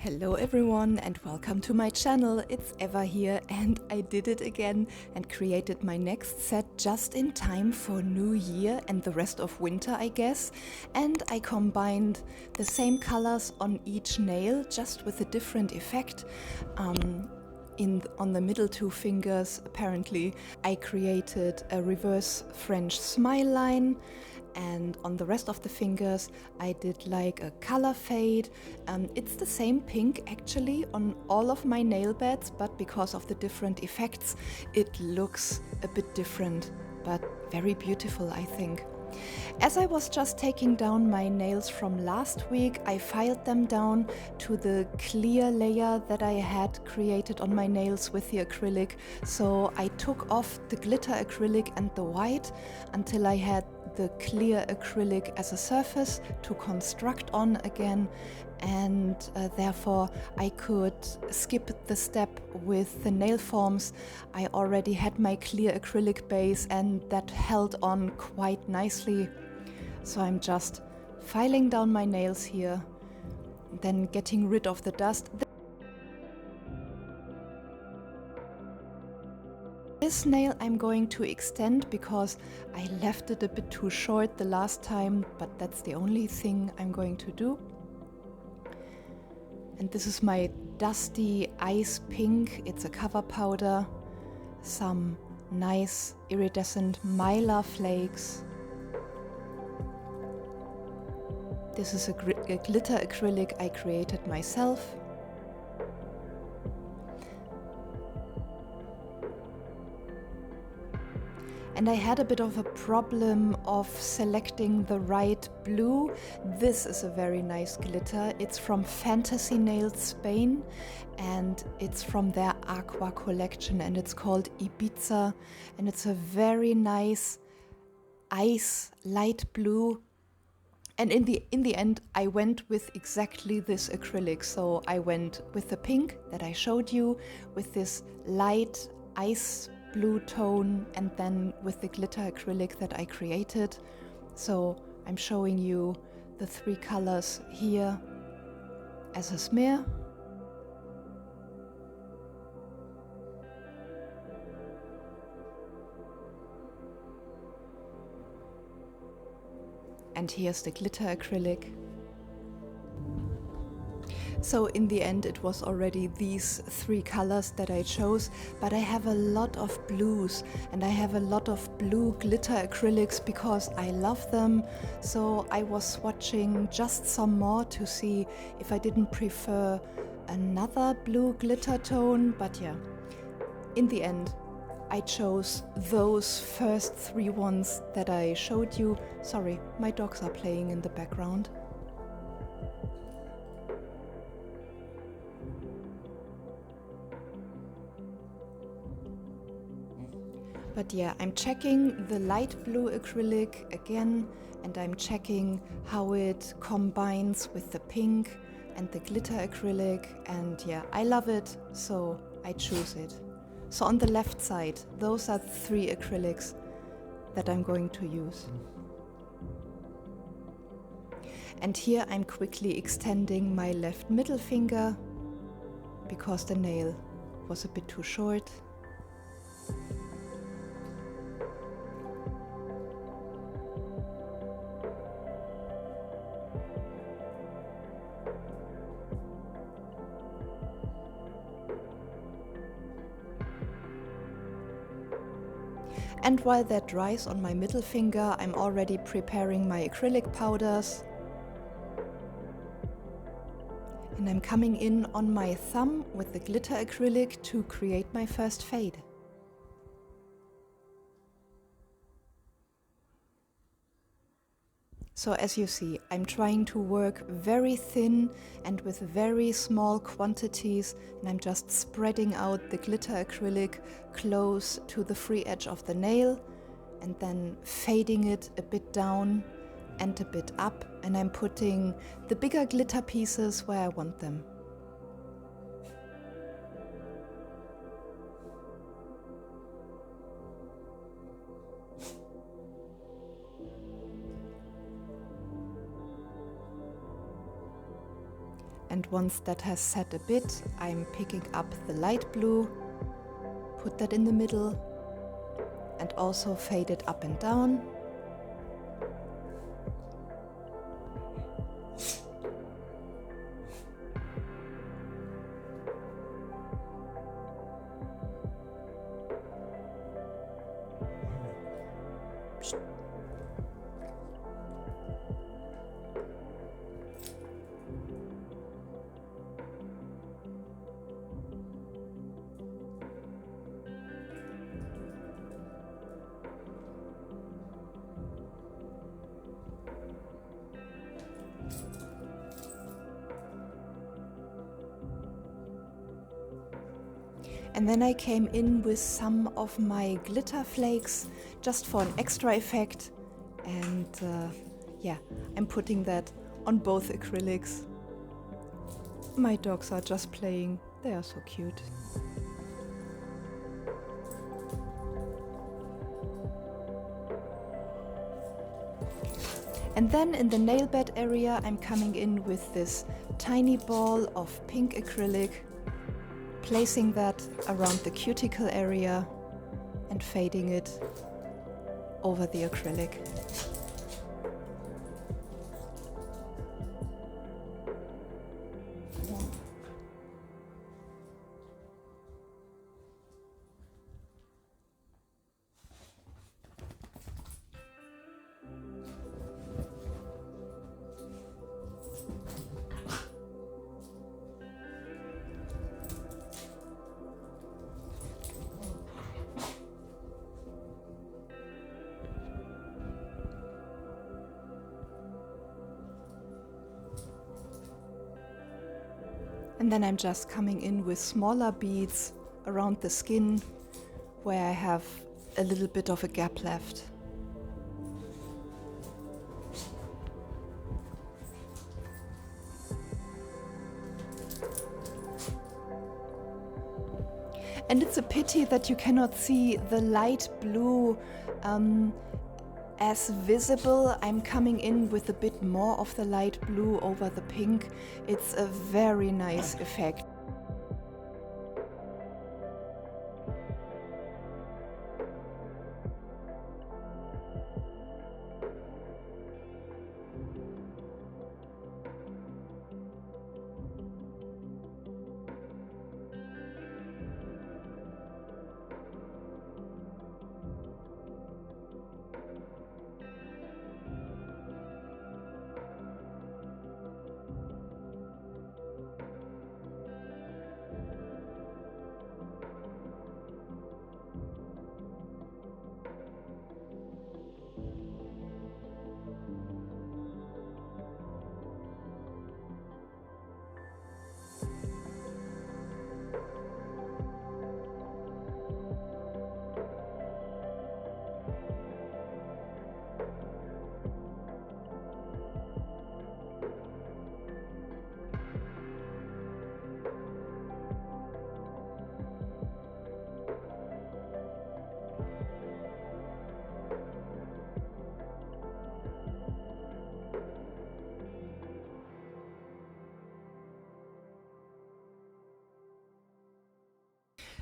Hello everyone and welcome to my channel. It's Eva here and I did it again and created my next set just in time for New Year and the rest of winter, I guess. And I combined the same colors on each nail, just with a different effect. On the middle two fingers, apparently, I created a reverse French smile line. And on the rest of the fingers I did like a color fade. It's the same pink actually on all of my nail beds, but because of the different effects it looks a bit different, but very beautiful, I think. As I was just taking down my nails from last week, I filed them down to the clear layer that I had created on my nails with the acrylic. So I took off the glitter acrylic and the white until I had the clear acrylic as a surface to construct on again, and therefore I could skip the step with the nail forms. I already had my clear acrylic base and that held on quite nicely. So I'm just filing down my nails here, then getting rid of the dust. This nail I'm going to extend because I left it a bit too short the last time, but that's the only thing I'm going to do. And this is my dusty ice pink. It's a cover powder, some nice iridescent mylar flakes. This is a glitter acrylic I created myself. And I had a bit of a problem of selecting the right blue. This is a very nice glitter. It's from Fantasy Nails Spain and it's from their Aqua collection and it's called Ibiza, and it's a very nice ice light blue. And in the end I went with exactly this acrylic. So I went with the pink that I showed you, with this light ice blue tone, and then with the glitter acrylic that I created. So I'm showing you the three colors here as a smear. And here's the glitter acrylic. So in the end it was already these three colors that I chose, but I have a lot of blues and I have a lot of blue glitter acrylics because I love them. So I was swatching just some more to see if I didn't prefer another blue glitter tone, but yeah, in the end I chose those first three ones that I showed you. Sorry, my dogs are playing in the background. But yeah, I'm checking the light blue acrylic again, and I'm checking how it combines with the pink and the glitter acrylic, and yeah, I love it, so I choose it. So on the left side, those are the three acrylics that I'm going to use. And here I'm quickly extending my left middle finger because the nail was a bit too short. And while that dries on my middle finger, I'm already preparing my acrylic powders. And I'm coming in on my thumb with the glitter acrylic to create my first fade. So as you see, I'm trying to work very thin and with very small quantities, and I'm just spreading out the glitter acrylic close to the free edge of the nail and then fading it a bit down and a bit up, and I'm putting the bigger glitter pieces where I want them. And once that has set a bit, I'm picking up the light blue, put that in the middle, and also fade it up and down. And then I came in with some of my glitter flakes just for an extra effect. And yeah, I'm putting that on both acrylics. My dogs are just playing. They are so cute. And then in the nail bed area, I'm coming in with this tiny ball of pink acrylic, placing that around the cuticle area and fading it over the acrylic. And then I'm just coming in with smaller beads around the skin where I have a little bit of a gap left. And it's a pity that you cannot see the light blue as visible. I'm coming in with a bit more of the light blue over the pink. It's a very nice effect.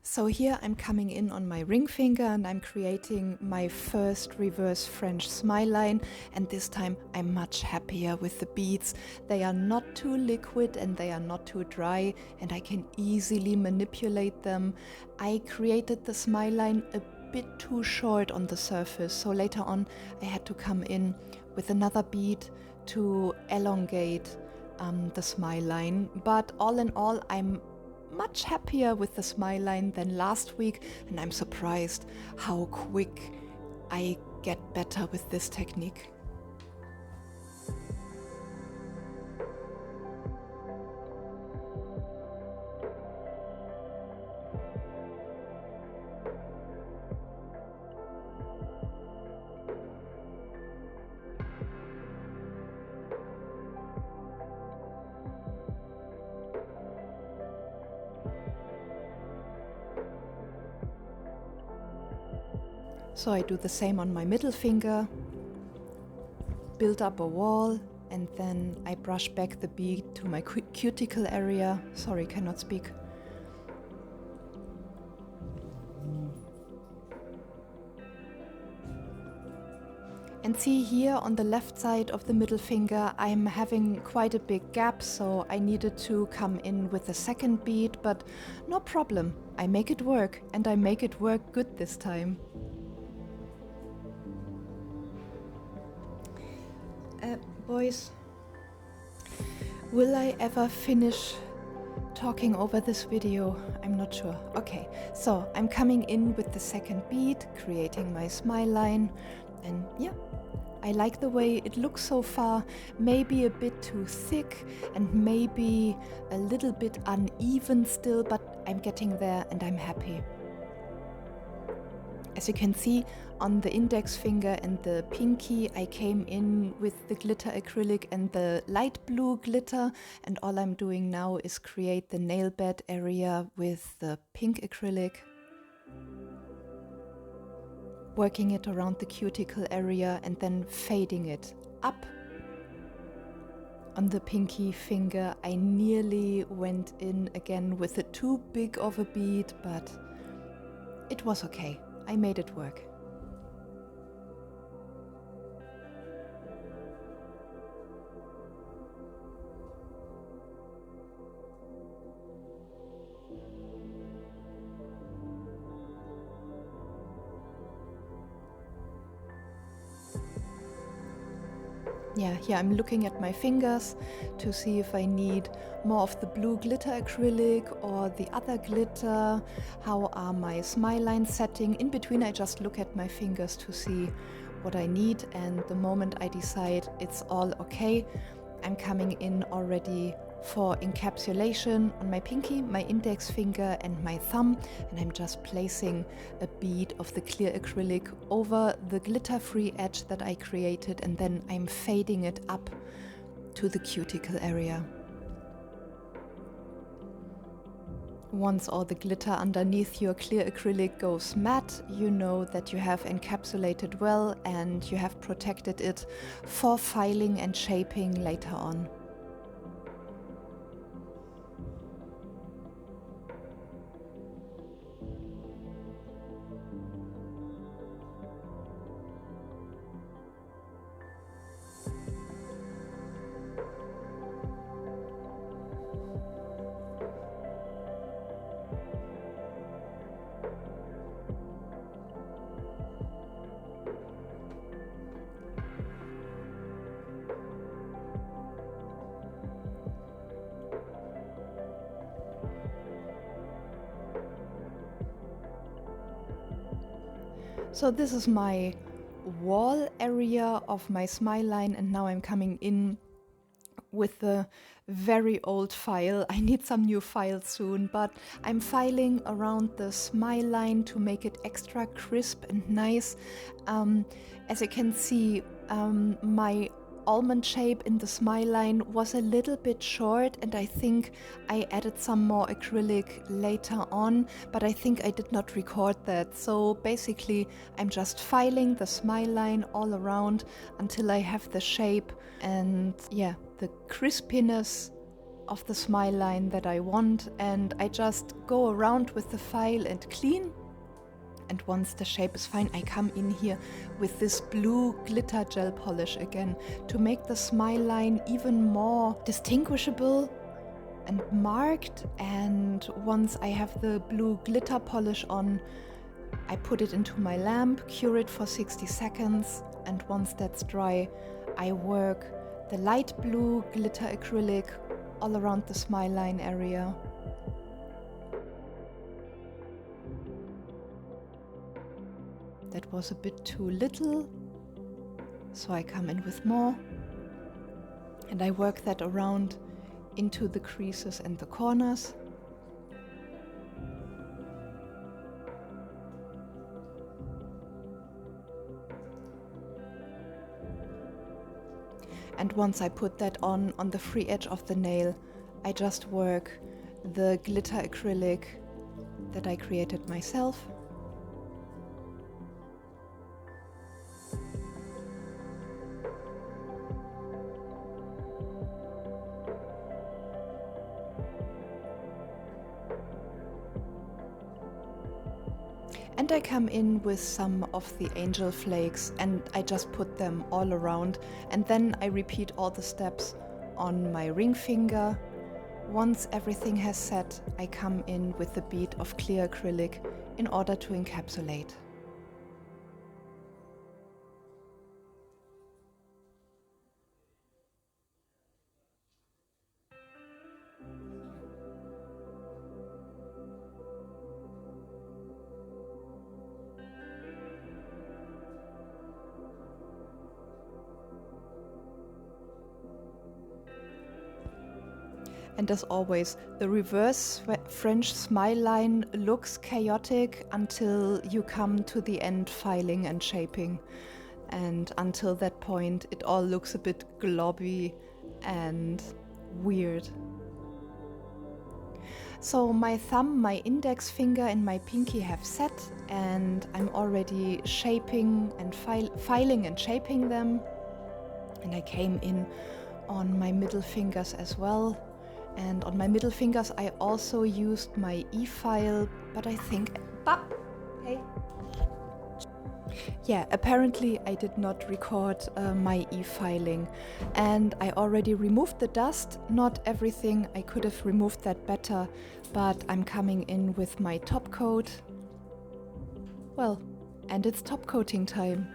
So here I'm coming in on my ring finger and I'm creating my first reverse French smile line, and this time I'm much happier with the beads. They are not too liquid and they are not too dry, and I can easily manipulate them. I created the smile line a bit too short on the surface, so later on I had to come in with another bead to elongate the smile line. But all in all, I'm much happier with the smile line than last week, and I'm surprised how quick I get better with this technique. So I do the same on my middle finger, build up a wall, and then I brush back the bead to my cuticle area. Sorry, cannot speak. And see here on the left side of the middle finger, I'm having quite a big gap, so I needed to come in with a second bead, but no problem. I make it work, and I make it work good this time. Boys, will I ever finish talking over this video? I'm not sure. Okay, so I'm coming in with the second bead, creating my smile line, and yeah, I like the way it looks so far. Maybe a bit too thick and maybe a little bit uneven still, but I'm getting there and I'm happy. As you can see on the index finger and the pinky, I came in with the glitter acrylic and the light blue glitter, and all I'm doing now is create the nail bed area with the pink acrylic, working it around the cuticle area and then fading it up. On the pinky finger, I nearly went in again with a too big of a bead, but it was okay. I made it work. Yeah, here I'm looking at my fingers to see if I need more of the blue glitter acrylic or the other glitter. How are my smile lines setting? In between I just look at my fingers to see what I need, and the moment I decide it's all okay, I'm coming in already for encapsulation on my pinky, my index finger and my thumb, and I'm just placing a bead of the clear acrylic over the glitter-free edge that I created, and then I'm fading it up to the cuticle area. Once all the glitter underneath your clear acrylic goes matte, you know that you have encapsulated well and you have protected it for filing and shaping later on. So this is my wall area of my smile line, and now I'm coming in with the very old file. I need some new files soon, but I'm filing around the smile line to make it extra crisp and nice. As you can see, my almond shape in the smile line was a little bit short, and I think I added some more acrylic later on, but I think I did not record that. So basically I'm just filing the smile line all around until I have the shape and yeah, the crispiness of the smile line that I want, and I just go around with the file and clean. And once the shape is fine, I come in here with this blue glitter gel polish again to make the smile line even more distinguishable and marked. And once I have the blue glitter polish on, I put it into my lamp, cure it for 60 seconds, and once that's dry, I work the light blue glitter acrylic all around the smile line area. That was a bit too little, so I come in with more, and I work that around into the creases and the corners. And once I put that on the free edge of the nail, I just work the glitter acrylic that I created myself. And I come in with some of the angel flakes and I just put them all around, and then I repeat all the steps on my ring finger. Once everything has set, I come in with the bead of clear acrylic in order to encapsulate. And as always, the reverse French smile line looks chaotic until you come to the end filing and shaping. And until that point, it all looks a bit globby and weird. So my thumb, my index finger and my pinky have set, and I'm already shaping and filing and shaping them. And I came in on my middle fingers as well. And on my middle fingers I also used my e-file, but I think... Hey. Yeah, apparently I did not record my e-filing, and I already removed the dust. Not everything, I could have removed that better, but I'm coming in with my top coat. Well, and it's top coating time.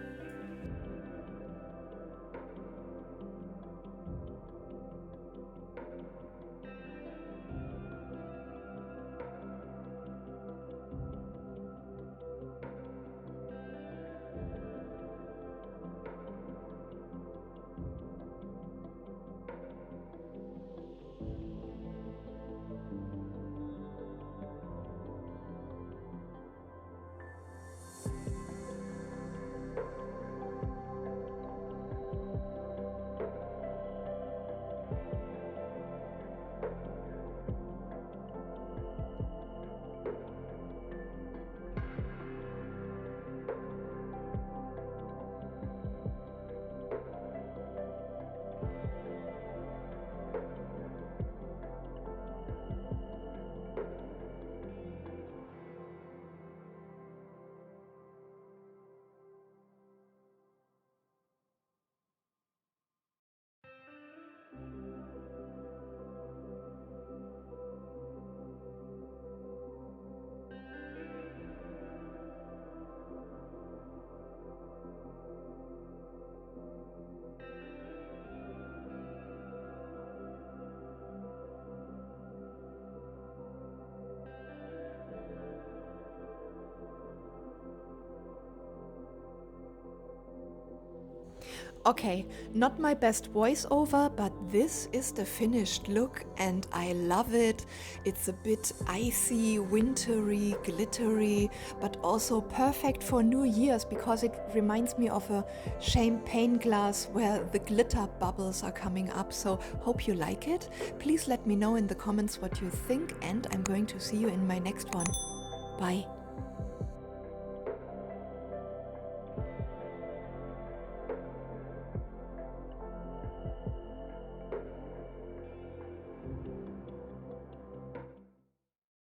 Okay, not my best voiceover, but this is the finished look and I love it. It's a bit icy, wintry, glittery, but also perfect for New Year's because it reminds me of a champagne glass where the glitter bubbles are coming up. So hope you like it. Please let me know in the comments what you think, and I'm going to see you in my next one. Bye.